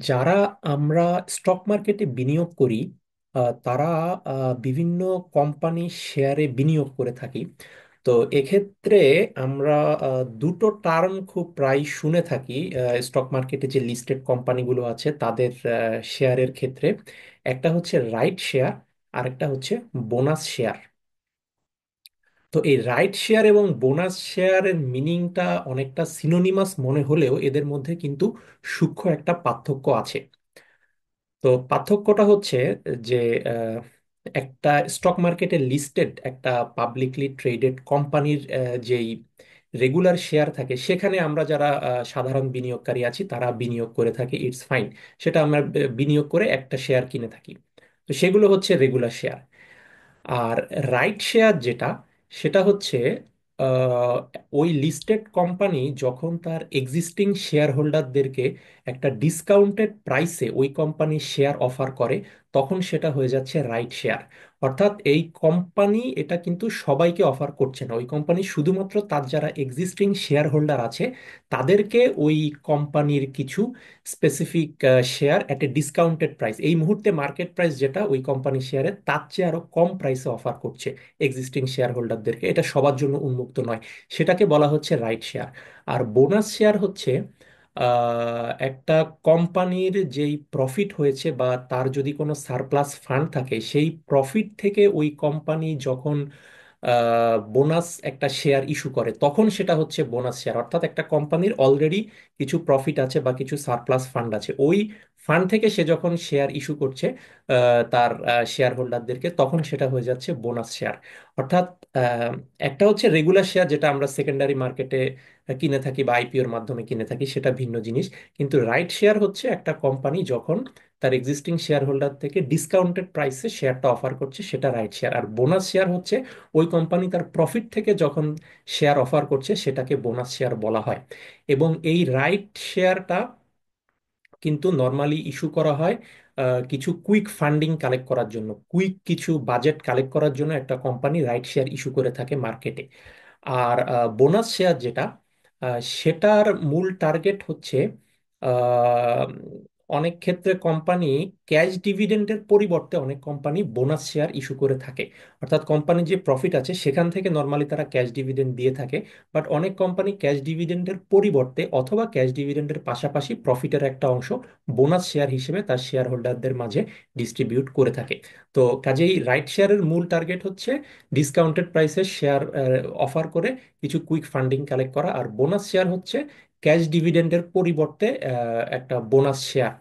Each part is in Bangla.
যারা আমরা স্টক মার্কেটে বিনিয়োগ করি, তারা বিভিন্ন কোম্পানি শেয়ারে বিনিয়োগ করে থাকি। তো এক্ষেত্রে আমরা দুটো টার্ম খুব প্রায় শুনে থাকি স্টক মার্কেটে যে লিস্টেড কোম্পানিগুলো আছে তাদের শেয়ারের ক্ষেত্রে। একটা হচ্ছে রাইট শেয়ার, আর একটা হচ্ছে বোনাস শেয়ার। তো এই রাইট শেয়ার এবং বোনাস শেয়ারের মিনিংটা অনেকটা সিনোনিমাস মনে হলেও এদের মধ্যে কিন্তু সূক্ষ্ম একটা পার্থক্য আছে। তো পার্থক্যটা হচ্ছে যে আহ, একটা স্টক মার্কেটে লিস্টেড একটা পাবলিকলি ট্রেডেড কোম্পানির যেই রেগুলার শেয়ার থাকে, সেখানে আমরা যারা সাধারণ বিনিয়োগকারী আছি তারা বিনিয়োগ করে থাকি, ইটস ফাইন। সেটা আমরা বিনিয়োগ করে একটা শেয়ার কিনে থাকি। তো সেগুলো হচ্ছে রেগুলার শেয়ার। আর রাইট শেয়ার যেটা, সেটা হচ্ছে আহ, ওই লিস্টেড কোম্পানি যখন তার এক্সিস্টিং শেয়ার হোল্ডারদেরকে একটা ডিসকাউন্টেড প্রাইসে ওই কোম্পানির শেয়ার অফার করে, তখন সেটা হয়ে যাচ্ছে রাইট শেয়ার। অর্থাৎ এই কোম্পানি এটা কিন্তু সবাইকে অফার করছে না, ওই কোম্পানি শুধুমাত্র তার যারা এক্সিস্টিং শেয়ার হোল্ডার আছে তাদেরকে ওই কোম্পানির কিছু স্পেসিফিক শেয়ার এট এ ডিসকাউন্টেড প্রাইস, এই মুহূর্তে মার্কেট প্রাইস যেটা ওই কোম্পানির শেয়ারের তার চেয়ে আরো কম প্রাইসে অফার করছে এক্সিস্টিং শেয়ার হোল্ডারদেরকে। এটা সবার জন্য উন্মুক্ত নয়, সেটাকে বলা হচ্ছে রাইট শেয়ার। আর বোনাস শেয়ার হচ্ছে একটা কোম্পানির যেই প্রফিট হয়েছে বা তার যদি কোনো সারপ্লাস ফান্ড থাকে, সেই প্রফিট থেকে ওই কোম্পানি যখন বোনাস একটা শেয়ার ইস্যু করে, তখন সেটা হচ্ছে বোনাস শেয়ার। অর্থাৎ একটা কোম্পানির অলরেডি কিছু প্রফিট আছে বা কিছু সারপ্লাস ফান্ড আছে, ওই ফান্ড থেকে সে যখন শেয়ার ইস্যু করছে তার শেয়ার হোল্ডারদেরকে, তখন সেটা হয়ে যাচ্ছে বোনাস শেয়ার। অর্থাৎ আহ, একটা হচ্ছে রেগুলার শেয়ার যেটা আমরা সেকেন্ডারি মার্কেটে কিনে থাকি বা আইপিওর মাধ্যমে কিনে থাকি, সেটা ভিন্ন জিনিস। কিন্তু রাইট শেয়ার হচ্ছে একটা কোম্পানি যখন তার এক্সিস্টিং শেয়ার হোল্ডার থেকে ডিসকাউন্টেড প্রাইসে শেয়ারটা অফার করছে, সেটা রাইট শেয়ার। আর বোনাস শেয়ার হচ্ছে ওই কোম্পানি তার প্রফিট থেকে যখন শেয়ার অফার করছে, সেটাকে বোনাস শেয়ার বলা হয়। এবং এই রাইট শেয়ারটা কিন্তু নর্মালি ইস্যু করা হয় কিছু কুইক ফান্ডিং কালেক্ট করার জন্য, কুইক কিছু বাজেট কালেক্ট করার জন্য একটা কোম্পানি রাইট শেয়ার ইস্যু করে থাকে মার্কেটে। আর বোনাস শেয়ার যেটা, সেটার মূল টার্গেট হচ্ছে আহ, অনেক ক্ষেত্রে কোম্পানি ক্যাশ ডিভিডেন্ডের পরিবর্তে অনেক কোম্পানি বোনাস শেয়ার ইস্যু করে থাকে। অর্থাৎ কোম্পানির যে প্রফিট আছে সেখান থেকে নর্মালি তারা ক্যাশ ডিভিডেন্ড দিয়ে থাকে, বাট অনেক কোম্পানি ক্যাশ ডিভিডেন্ডের পরিবর্তে অথবা ক্যাশ ডিভিডেন্ডের পাশাপাশি প্রফিটের একটা অংশ বোনাস শেয়ার হিসেবে তার শেয়ার হোল্ডারদের মাঝে ডিস্ট্রিবিউট করে থাকে। তো কাজেই রাইট শেয়ারের মূল টার্গেট হচ্ছে ডিসকাউন্টেড প্রাইসে শেয়ার অফার করে কিছু কুইক ফান্ডিং কালেক্ট করা। আর বোনাস শেয়ার হচ্ছে ক্যাশ ডিভিডেন্ডের পরিবর্তে একটা বোনাস শেয়ার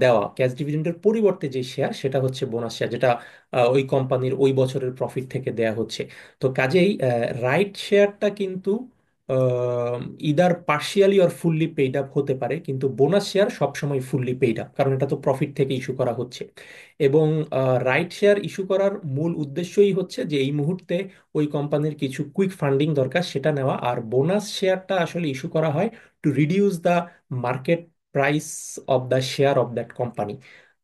দেওয়া। ক্যাশ ডিভিডেন্ডের পরিবর্তে যে শেয়ার, সেটা হচ্ছে বোনাস শেয়ার, যেটা ওই কোম্পানির ওই বছরের প্রফিট থেকে দেয়া হচ্ছে। তো কাজেই রাইট শেয়ারটা কিন্তু either partially or fully paid up হতে পারে, কিন্তু বোনাস শেয়ার সবসময় ফুললি পেইড আপ, কারণ এটা তো প্রফিট থেকে ইস্যু করা হচ্ছে। এবং রাইট শেয়ার ইস্যু করার মূল উদ্দেশ্যই হচ্ছে যে এই মুহূর্তে ওই কোম্পানির কিছু কুইক ফান্ডিং দরকার, সেটা নেওয়া। আর বোনাস শেয়ারটা আসলে ইস্যু করা হয় to reduce the market price of the share of that company.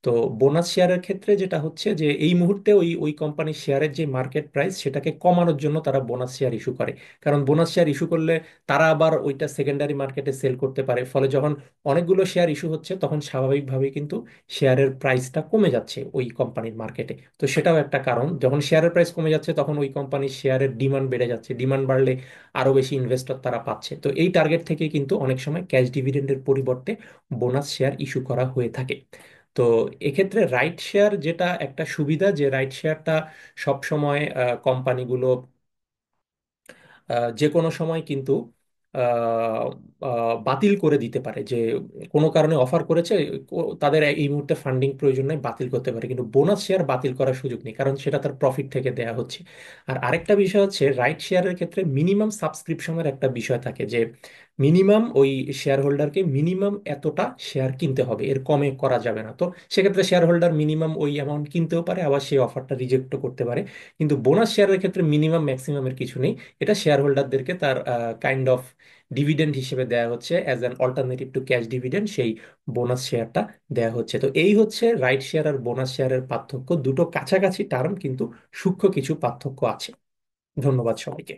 তো বোনাস শেয়ারের ক্ষেত্রে যেটা হচ্ছে যে এই মুহূর্তে ওই ওই কোম্পানির শেয়ারের যে মার্কেট প্রাইস, সেটাকে কমানোর জন্য তারা বোনাস শেয়ার ইস্যু করে। কারণ বোনাস শেয়ার ইস্যু করলে তারা আবার ওইটা সেকেন্ডারি মার্কেটে সেল করতে পারে, ফলে যখন অনেকগুলো শেয়ার ইস্যু হচ্ছে তখন স্বাভাবিকভাবেই কিন্তু শেয়ারের প্রাইসটা কমে যাচ্ছে ওই কোম্পানির মার্কেটে। তো সেটাও একটা কারণ, যখন শেয়ারের প্রাইস কমে যাচ্ছে তখন ওই কোম্পানির শেয়ারের ডিমান্ড বেড়ে যাচ্ছে, ডিমান্ড বাড়লে আরো বেশি ইনভেস্টর তারা পাচ্ছে। তো এই টার্গেট থেকে কিন্তু অনেক সময় ক্যাশ ডিভিডেন্ডের পরিবর্তে বোনাস শেয়ার ইস্যু করা হয়ে থাকে। তো এক্ষেত্রে রাইট শেয়ার যেটা একটা সুবিধা, যে রাইট শেয়ারটা সব সময় কোম্পানিগুলো যে কোনো সময় কিন্তু আহ, বাতিল করে দিতে পারে। যে কোনো কারণে অফার করেছে, তাদের এই মুহূর্তে ফান্ডিং প্রয়োজন নেই, বাতিল করতে পারে। কিন্তু বোনাস শেয়ার বাতিল করার সুযোগ নেই, কারণ সেটা তার প্রফিট থেকে দেয়া হচ্ছে। আর আরেকটা বিষয় হচ্ছে, রাইট শেয়ারের ক্ষেত্রে মিনিমাম সাবস্ক্রিপশনের একটা বিষয় থাকে, যে মিনিমাম ওই শেয়ার হোল্ডারকে মিনিমাম এতটা শেয়ার কিনতে হবে, এর কমে করা যাবে না। তো সেক্ষেত্রে শেয়ার হোল্ডার মিনিমাম ওই অ্যামাউন্ট কিনতেও পারে, আবার সেই অফারটা রিজেক্টও করতে পারে। কিন্তু বোনাস শেয়ারের ক্ষেত্রে মিনিমাম ম্যাক্সিমামের কিছু নেই, এটা শেয়ার হোল্ডারদেরকে তার কাইন্ড অফ ডিভিডেন্ড হিসেবে দেয়া হচ্ছে, as an alternative to cash dividend, সেই বোনাস শেয়ারটা দেয়া হচ্ছে। তো এই হচ্ছে রাইট শেয়ার আর বোনাস শেয়ারের পার্থক্য। দুটো কাছাকাছি টার্ম, কিন্তু সূক্ষ্ম কিছু পার্থক্য আছে। ধন্যবাদ সবাইকে।